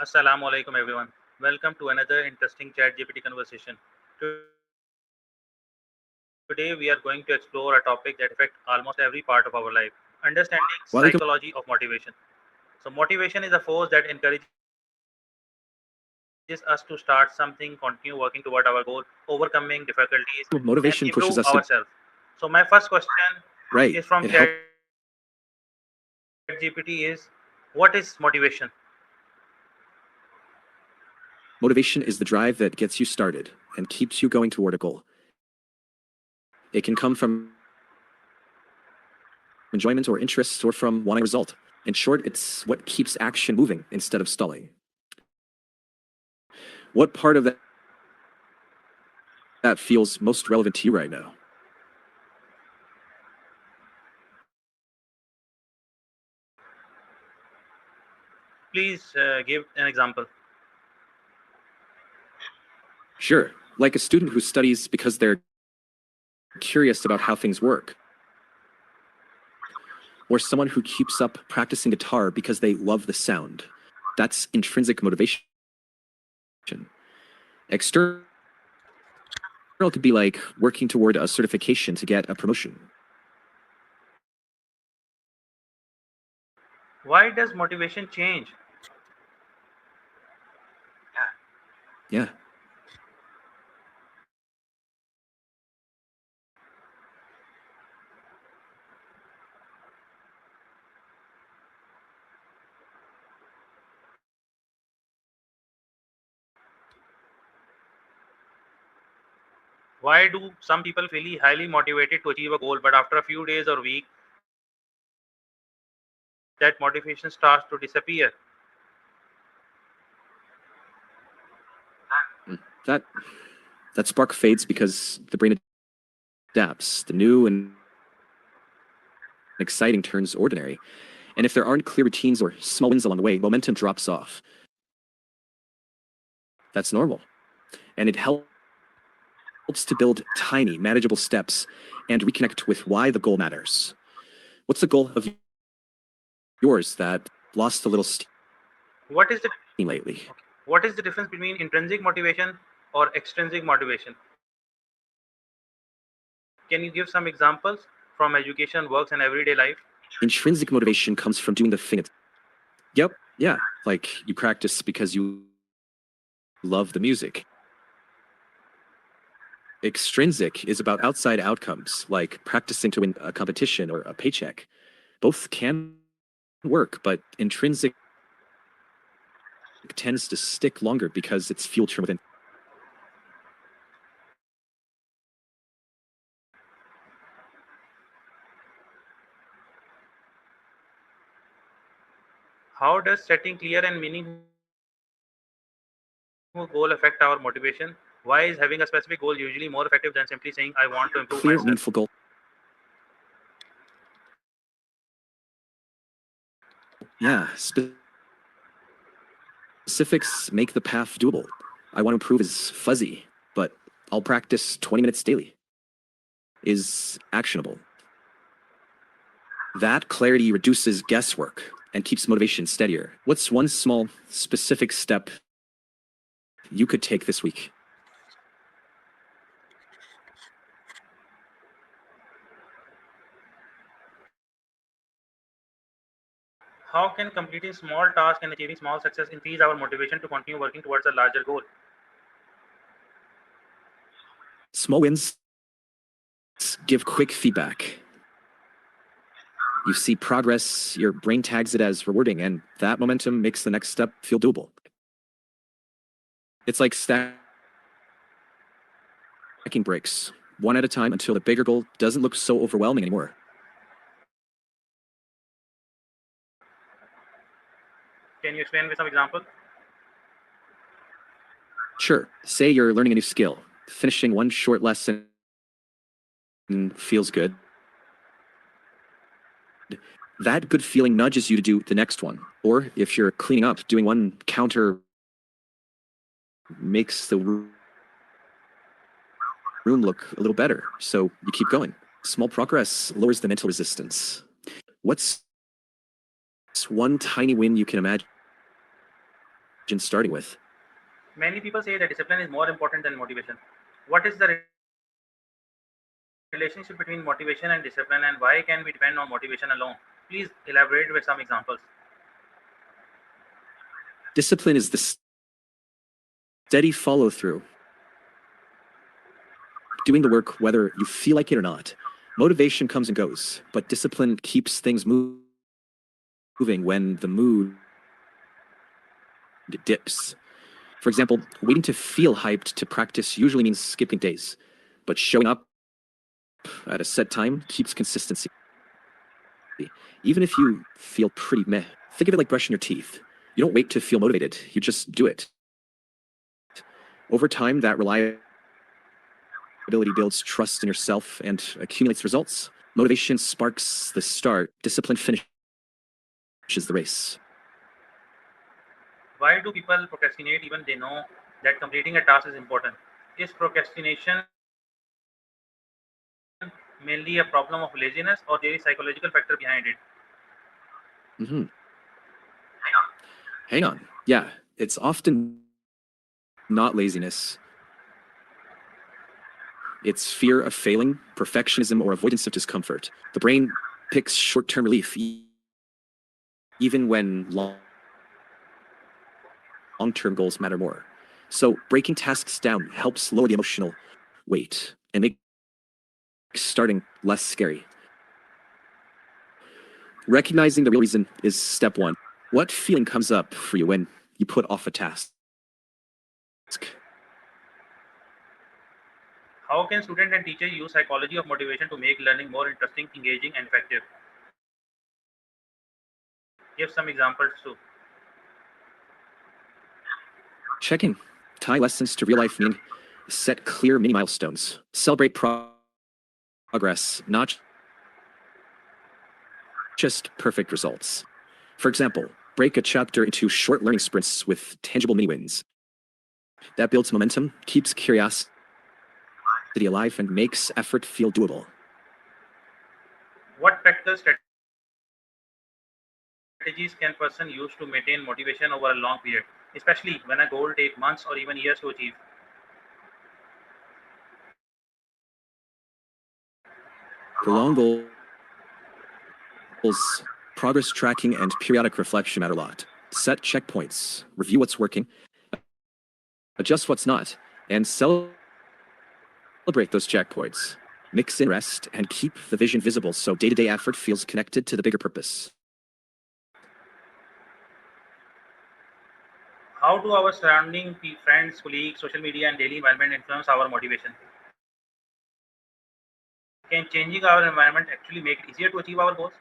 Assalamu alaikum everyone. Welcome to another interesting ChatGPT conversation. Today we are going to explore a topic that affects almost every part of our life. Understanding Walaikum. psychology of motivation. So motivation is a force that encourages us to start something, continue working toward our goal, overcoming difficulties and Motivation pushes improve us to ourselves. So my first question right. is from It helps. ChatGPT is what is motivation? Motivation is the drive that gets you started and keeps you going toward a goal. It can come from enjoyment or interests or from wanting a result. In short, it's what keeps action moving instead of stalling. What part of that feels most relevant to you right now? Please give an example. Sure, like a student who studies because they're curious about how things work, or someone who keeps up practicing guitar because they love the sound. That's intrinsic motivation. External could be like working toward a certification to get a promotion. Why does motivation change? Yeah. Why do some people feel highly motivated to achieve a goal, but after a few days or weeks, that motivation starts to disappear? That spark fades because the brain adapts. The new and exciting turns ordinary. And if there aren't clear routines or small wins along the way, momentum drops off. That's normal. And it helps to build tiny, manageable steps and reconnect with why the goal matters. What's the goal of yours that lost a little steam What is the lately? what is the difference between intrinsic motivation or extrinsic motivation? Can you give some examples from education, works, and everyday life? Intrinsic motivation comes from doing the thing. Yep, yeah, like you practice because you love the music. Extrinsic is about outside outcomes, like practicing to win a competition or a paycheck. Both can work, but intrinsic tends to stick longer because it's fueled from within. How does setting clear and meaningful goal affect our motivation? Why is having a specific goal usually more effective than simply saying, I want to improve Clear, myself? meaningful goal. Yeah, specifics make the path doable. I want to improve is fuzzy, but I'll practice 20 minutes daily is actionable. That clarity reduces guesswork and keeps motivation steadier. What's one small, specific step you could take this week? How can completing small tasks and achieving small success increase our motivation to continue working towards a larger goal? Small wins give quick feedback. You see progress, your brain tags it as rewarding, and that momentum makes the next step feel doable. It's like stacking bricks, one at a time until the bigger goal doesn't look so overwhelming anymore. Can you explain with some example? Sure, say you're learning a new skill. Finishing one short lesson feels good. That good feeling nudges you to do the next one. Or if you're cleaning up, doing one counter makes the room look a little better. So you keep going. Small progress lowers the mental resistance. What's one tiny win you can imagine starting with. Many people say that discipline is more important than motivation. What is the relationship between motivation and discipline, and why can we depend on motivation alone? Please elaborate with some examples. Discipline is the steady follow through, doing the work whether you feel like it or not. Motivation comes and goes, but discipline keeps things moving when the mood dips. For example, waiting to feel hyped to practice usually means skipping days, but showing up at a set time keeps consistency. Even if you feel pretty meh, think of it like brushing your teeth. You don't wait to feel motivated, you just do it. Over time, that reliability builds trust in yourself and accumulates results. Motivation sparks the start, discipline finishes the race. Why do people procrastinate even they know that completing a task is important? Is procrastination mainly a problem of laziness, or there is psychological factor behind it? Hang on. Yeah, it's often not laziness. It's fear of failing, perfectionism, or avoidance of discomfort. The brain picks short-term relief even when long-term goals matter more. So breaking tasks down helps lower the emotional weight and make starting less scary. Recognizing the real reason is step one. What feeling comes up for you when you put off a task? How can student and teacher use psychology of motivation to make learning more interesting, engaging, and effective? Give some examples too. Checking. Tie lessons to real life meaning. Set clear mini milestones. Celebrate progress, not just perfect results. For example, break a chapter into short learning sprints with tangible mini wins. That builds momentum, keeps curiosity alive, and makes effort feel doable. What practical strategies can person use to maintain motivation over a long period, especially when a goal takes months or even years to achieve? For long goals, progress tracking and periodic reflection matter a lot. Set checkpoints, review what's working, adjust what's not, and celebrate those checkpoints. Mix in rest and keep the vision visible so day-to-day effort feels connected to the bigger purpose. How do our surrounding friends, colleagues, social media, and daily environment influence our motivation? Can changing our environment actually make it easier to achieve our goals?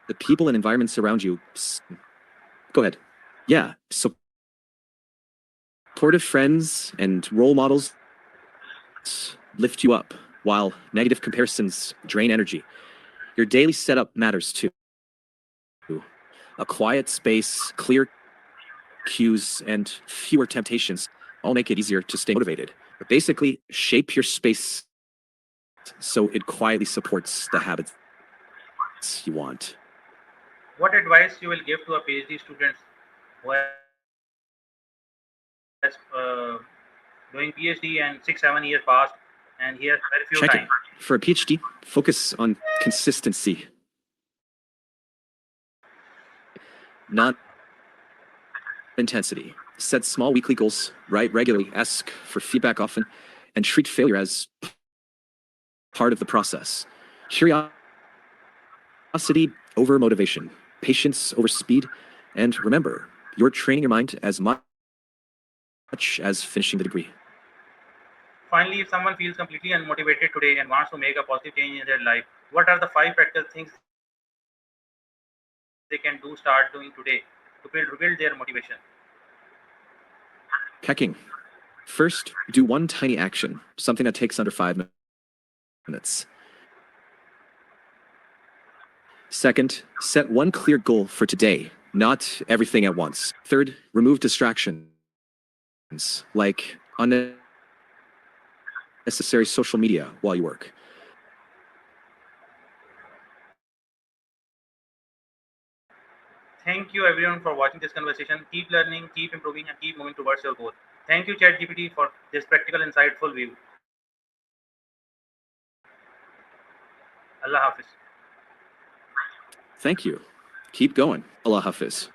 The people and environments around you. Go ahead. Yeah. Supportive friends and role models lift you up, while negative comparisons drain energy. Your daily setup matters too. A quiet space, clear cues, and fewer temptations all make it easier to stay motivated. But basically, shape your space so it quietly supports the habits you want. What advice you will give to a PhD student who has doing PhD and 6 7 years passed and he has very few Check it. time? For a PhD, focus on consistency, not intensity. Set small weekly goals, write regularly, ask for feedback often, and treat failure as part of the process. Curiosity over motivation, patience over speed, and remember, you're training your mind as much as finishing the degree. Finally, if someone feels completely unmotivated today and wants to make a positive change in their life, what are the 5 practical things they can start doing today to build their motivation? Pecking. First, do one tiny action, something that takes under 5 minutes. Second, set one clear goal for today, not everything at once. Third, remove distractions like unnecessary social media while you work. Thank you everyone for watching this conversation. Keep learning, keep improving, and keep moving towards your goal. Thank you, ChatGPT, for this practical, insightful view. Allah Hafiz. Thank you. Keep going. Allah Hafiz.